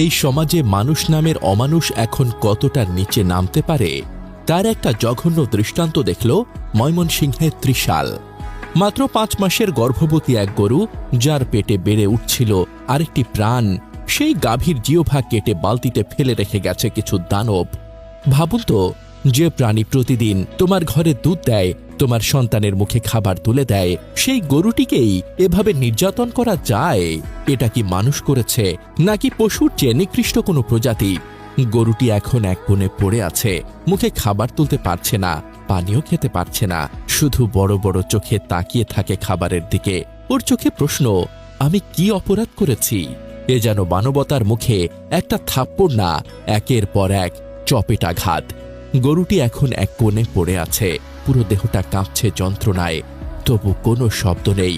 এই সমাজে মানুষ নামের অমানুষ এখন কতটা নিচে নামতে পারে তার একটা জঘন্য দৃষ্টান্ত দেখল ময়মনসিংহের ত্রিশাল। মাত্র 5 মাসের গর্ভবতী এক গরু, যার পেটে বেড়ে উঠছিল আরেকটি প্রাণ, সেই গাভীর জিহ্বা কেটে বালতিতে ফেলে রেখে গেছে কিছু দানব। ভাবুন তো, যে প্রাণী প্রতিদিন তোমার ঘরে দুধ দেয়, তোমার সন্তানের মুখে খাবার তুলে দেয়, সেই গরুটিকেই এভাবে নির্যাতন করা যায়? এটা কি মানুষ করেছে নাকি পশুর চেয়ে নিকৃষ্ট কোনো প্রজাতি? গরুটি এখন এক কোণে পড়ে আছে, মুখে খাবার তুলতে পারছে না, পানিও খেতে পারছে না, শুধু বড় বড় চোখে তাকিয়ে থাকে খাবারের দিকে। ওর চোখে প্রশ্ন, আমি কি অপরাধ করেছি? এ যেন মানবতার মুখে একটা থাপ্পড় না, একের পর এক চপেটাঘাত। গরুটি এখন এক কোণে পড়ে আছে, পুরো দেহটা কাঁপছে যন্ত্রণায়, তবু কোনো শব্দ নেই।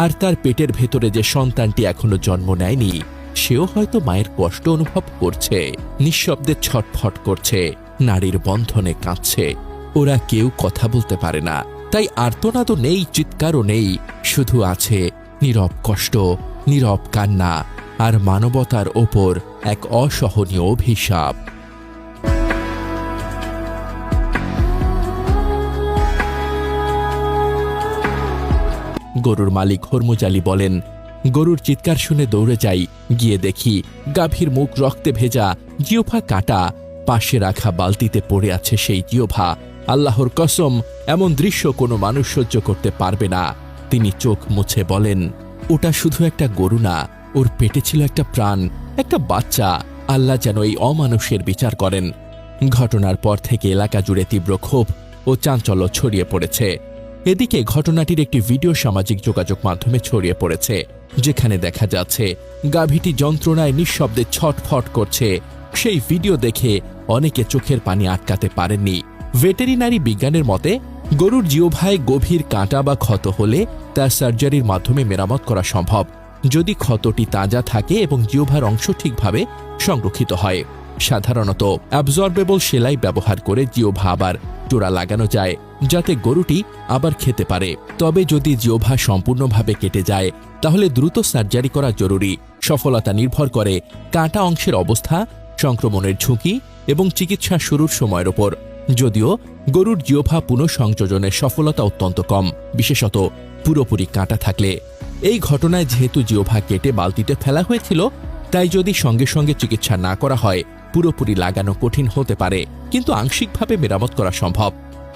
আর তার পেটের ভেতরে যে সন্তানটি এখনো জন্ম নেয়নি, সেও হয়তো মায়ের কষ্ট অনুভব করছে, নিঃশব্দে ছটফট করছে, নারীর বন্ধনে কাঁদছে। ওরা কেউ কথা বলতে পারে না, তাই আর্তনাদও নেই, চিৎকারও নেই, শুধু আছে নীরব কষ্ট, নীরব কান্না আর মানবতার ওপর এক অসহনীয় অভিশাপ। গরুর মালিক হরমুজ আলী বলেন, গরুর চিৎকার শুনে দৌড়ে যাই, গিয়ে দেখি গাভীর মুখ রক্তে ভেজা, জিহ্বা কাটা, পাশে রাখা বালতিতে পড়ে আছে সেই জিহ্বা। আল্লাহর কসম, এমন দৃশ্য কোনো মানুষ সহ্য করতে পারবে না। তিনি চোখ মুছে বলেন, ওটা শুধু একটা গরু না, ওর পেটে ছিল একটা প্রাণ, একটা বাচ্চা। আল্লাহ যেন এই অমানুষের বিচার করেন। ঘটনার পর থেকে এলাকা জুড়ে তীব্র ক্ষোভ ও চাঞ্চল্য ছড়িয়ে পড়েছে। এদিকে ঘটনাটির একটি ভিডিও সামাজিক যোগাযোগ মাধ্যমে ছড়িয়ে পড়েছে, যেখানে দেখা যাচ্ছে গাভীটি যন্ত্রণায় নিঃশব্দে ছটফট করছে। সেই ভিডিও দেখে অনেকে চোখের পানি আটকাতে পারেননি। ভেটেরিনারি বিজ্ঞানের মতে, গরুর জিহ্বায় গভীর কাঁটা বা ক্ষত হলে তার সার্জারির মাধ্যমে মেরামত করা সম্ভব, যদি ক্ষতটি তাজা থাকে এবং জিহ্বার অংশ ঠিকভাবে সংরক্ষিত হয়। সাধারণত অ্যাবজর্বেবল সেলাই ব্যবহার করে জিহ্বা আবার জোড়া লাগানো যায়, যাতে গরুটি আবার খেতে পারে। তবে যদি জিহ্বা সম্পূর্ণভাবে কেটে যায়, তাহলে দ্রুত সার্জারি করা জরুরি। সফলতা নির্ভর করে কাটা অংশের অবস্থা, সংক্রমণের ঝুঁকি এবং চিকিৎসা শুরুর সময়ের ওপর। যদিও গরুর জিহ্বা পুনঃসংযোজনের সফলতা অত্যন্ত কম, বিশেষত পুরোপুরি কাটা থাকলে। এই ঘটনায় যেহেতু জিহ্বা কেটে বালতিতে ফেলা হয়েছিল, তাই যদি সঙ্গে সঙ্গে চিকিৎসা না করা হয়, পুরোপুরি লাগানো কঠিন হতে পারে, কিন্তু আংশিকভাবে মেরামত করা সম্ভব।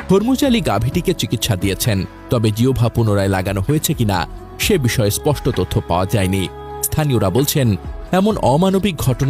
হরমুজ আলী গাভীটিকে চিকিৎসা দিয়েছেন, তবে জিহ্বা পুনরায় লাগানো হয়েছে কিনা সে বিষয়ে স্পষ্ট তথ্য পাওয়া যায়নি। স্থানীয়রা বলছেন, এমন অমানবিক ঘটনা